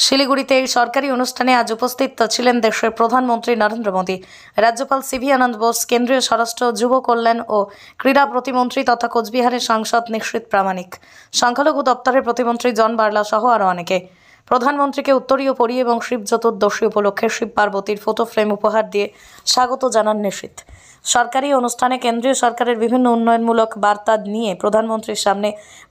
শিলিগুড়িতে এই সরকারি অনুষ্ঠানে আজ উপস্থিত ছিলেন দেশের প্রধানমন্ত্রী নরেন্দ্র মোদী, রাজ্যপাল সিভি আনন্দ বোস, কেন্দ্রীয় স্বরাষ্ট্র, যুব কল্যাণ ও ক্রীড়া প্রতিমন্ত্রী তথা কোচবিহারের সাংসদ নিশীথ প্রামাণিক, সংখ্যালঘু দপ্তরের প্রতিমন্ত্রী জন বার্লা সহ আরও অনেকে। প্রধানমন্ত্রীকে উত্তরীয় পরিয়ে এবং শিব চতুর্দশী উপলক্ষে শিব পার্বতীর ফটো ফ্রেম উপহার দিয়ে স্বাগত জানান নিশীথ। সরকারি অনুষ্ঠানে কেন্দ্রীয় সরকারের বিভিন্ন উন্নয়নমূলক বার্তা নিয়ে প্রধানমন্ত্রীর সামনে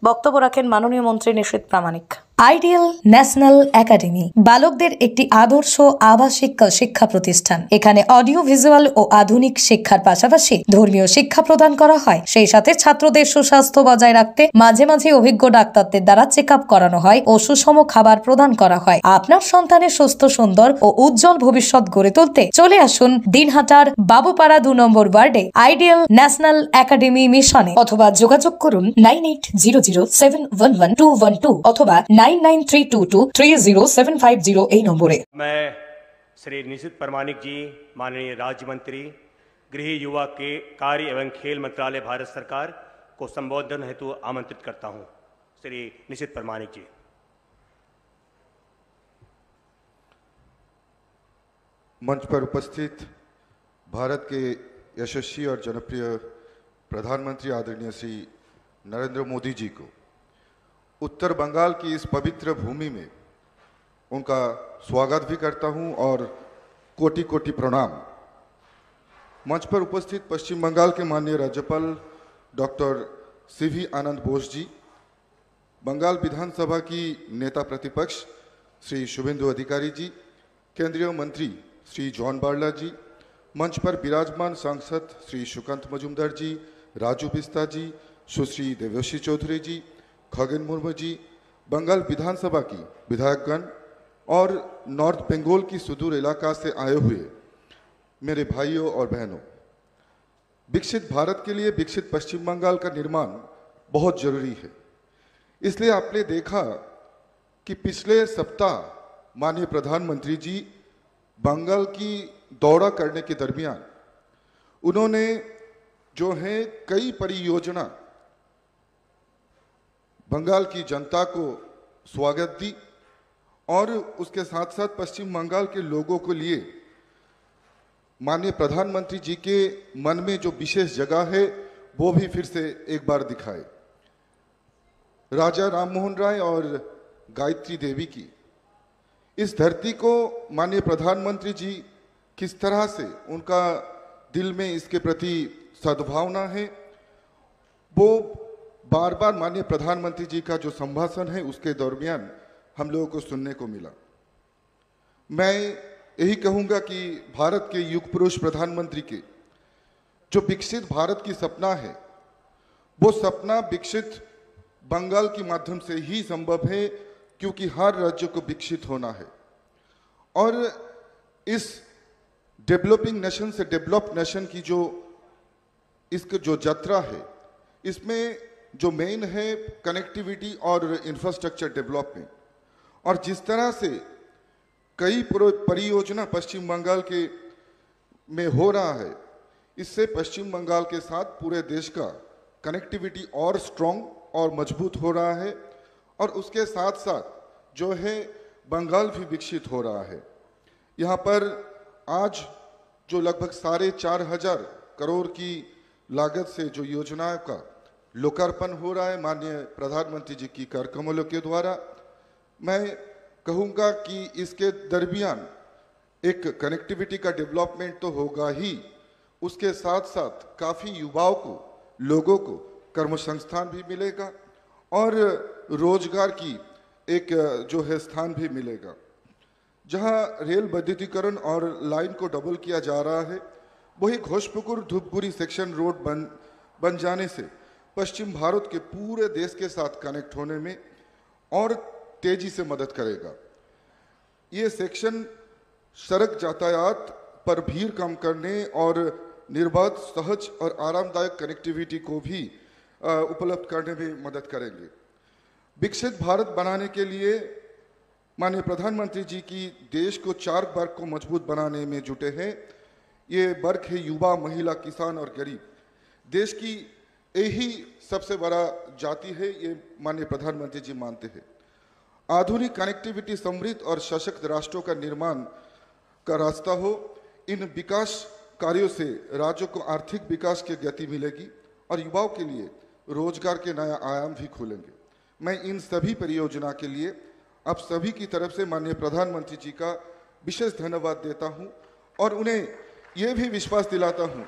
বক্তব্য রাখেন মাননীয় মন্ত্রী নিশীথ প্রামাণিক। আইডিয়াল ন্যাশনাল একাডেমি বালকদের একটি আদর্শ আবাসিক শিক্ষা প্রতিষ্ঠান। এখানে অডিও ভিজুয়াল ও আধুনিক শিক্ষার পাশাপাশি ধর্মীয় শিক্ষা প্রদান করা হয়। সেই সাথে ছাত্রদের সুস্বাস্থ্য বজায় রাখতে মাঝে মাঝে অভিজ্ঞ ডাক্তারদের দ্বারা চেক আপ করানো হয় ও সুষম খাবার প্রদান করা হয়। আপনার সন্তানের সুস্থ, সুন্দর ও উজ্জ্বল ভবিষ্যৎ গড়ে তুলতে চলে আসুন দিনহাটার বাবুপাড়া 2 নম্বর ওয়ার্ডে আইডিয়াল ন্যাশনাল একাডেমি মিশনে, অথবা যোগাযোগ করুন 9800711212 অথবা 9932230750 এই নম্বরে। मैं श्री निशीथ प्रामाणिक जी, माननीय राज्य मंत्री गृह, युवा के कार्य एवं खेल मंत्रालय, भारत सरकार को संबोधन हेतु आमंत्रित करता हूं। श्री निशीथ प्रामाणिक जी। मंच पर उपस्थित भारत के यशस्वी और जनप्रिय प्रधानमंत्री आदरणीय श्री नरेंद्र मोदी जी को उत्तर बंगाल की इस पवित्र भूमि में उनका स्वागत भी करता हूं और कोटि कोटि प्रणाम। मंच पर उपस्थित पश्चिम बंगाल के माननीय राज्यपाल डॉक्टर सीवी आनंद बोस जी, बंगाल विधानसभा की नेता प्रतिपक्ष श्री शुभेंदु अधिकारी जी, केंद्रीय मंत्री श्री जॉन बार्ला जी, मंच पर विराजमान सांसद श्री सुकांत मजुमदार जी, राजू बिस्ता जी, सुश्री देवश्री चौधरी जी, खगेन मुर्मू जी, बंगाल विधानसभा की विधायकगण और नॉर्थ बंगाल की सुदूर इलाका से आए हुए मेरे भाइयों और बहनों, विकसित भारत के लिए विकसित पश्चिम बंगाल का निर्माण बहुत जरूरी है। इसलिए आपने देखा कि पिछले सप्ताह माननीय प्रधानमंत्री जी बंगाल की दौरा करने के दरमियान उन्होंने जो है कई परियोजना बंगाल की जनता को स्वागत दी और उसके साथ साथ पश्चिम बंगाल के लोगों के लिए माननीय प्रधानमंत्री जी के मन में जो विशेष जगह है वो भी फिर से एक बार दिखाए। राजा राममोहन राय और गायत्री देवी की इस धरती को माननीय प्रधानमंत्री जी किस तरह से उनका दिल में इसके प्रति सद्भावना है, वो बार बार माननीय प्रधानमंत्री जी का जो संभाषण है उसके दरमियान हम लोगों को सुनने को मिला। मैं यही कहूँगा कि भारत के युग पुरुष प्रधानमंत्री के जो विकसित भारत की सपना है, वो सपना विकसित बंगाल के माध्यम से ही संभव है, क्योंकि हर राज्य को विकसित होना है। और इस डेवलपिंग नेशन से डेवलप्ड नेशन की जो इसकी जो यात्रा है, इसमें जो मेन है कनेक्टिविटी और इंफ्रास्ट्रक्चर डेवलपमेंट, और जिस तरह से कई परियोजना पश्चिम बंगाल के में हो रहा है, इससे पश्चिम बंगाल के साथ पूरे देश का कनेक्टिविटी और स्ट्रॉन्ग और मजबूत हो रहा है, और उसके साथ साथ जो है बंगाल भी विकसित हो रहा है। यहाँ पर आज जो लगभग 4,500 करोड़ की लागत से जो योजनाओं का लोकार्पण हो रहा है माननीय प्रधानमंत्री जी की कार्यक्रमों के द्वारा, मैं कहूँगा कि इसके दरमियान एक कनेक्टिविटी का डेवलपमेंट तो होगा ही, उसके साथ साथ काफ़ी युवाओं को, लोगों को कर्म संस्थान भी मिलेगा और रोजगार की एक जो है स्थान भी मिलेगा। जहाँ रेल विद्युतीकरण और लाइन को डबल किया जा रहा है, वही घोषपुकुर धूपगुड़ी सेक्शन रोड बन जाने से पश्चिम भारत के पूरे देश के साथ कनेक्ट होने में और तेजी से मदद करेगा। ये सेक्शन सड़क यातायात पर भीड़ कम करने और निर्बाध, सहज और आरामदायक कनेक्टिविटी को भी उपलब्ध करने में मदद करेंगे। विकसित भारत बनाने के लिए माननीय प्रधानमंत्री जी की देश को 4 वर्ग को मजबूत बनाने में जुटे हैं। ये वर्ग है युवा, महिला, किसान और गरीब। देश की यही सबसे बड़ा जाति है, ये माननीय प्रधानमंत्री जी मानते हैं। आधुनिक कनेक्टिविटी समृद्ध और सशक्त राष्ट्रों का निर्माण का रास्ता हो। इन विकास कार्यों से राज्यों को आर्थिक विकास की गति मिलेगी और युवाओं के लिए रोजगार के नया आयाम भी खुलेंगे। मैं इन सभी परियोजना के लिए आप सभी की तरफ से माननीय प्रधानमंत्री जी का विशेष धन्यवाद देता हूं और उन्हें यह भी विश्वास दिलाता हूं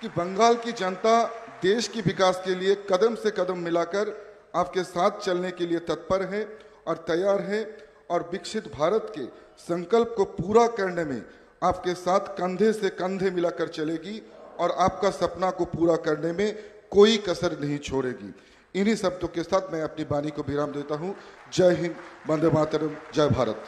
कि बंगाल की जनता देश के विकास के लिए कदम से कदम मिलाकर आपके साथ चलने के लिए तत्पर है और तैयार है और विकसित भारत के संकल्प को पूरा करने में आपके साथ कंधे से कंधे मिलाकर चलेगी और आपका सपना को पूरा करने में कोई कसर नहीं छोड़ेगी। इन्हीं शब्दों के साथ मैं अपनी वाणी को विराम देता हूं। जय हिंद, वंदे मातरम, जय भारत।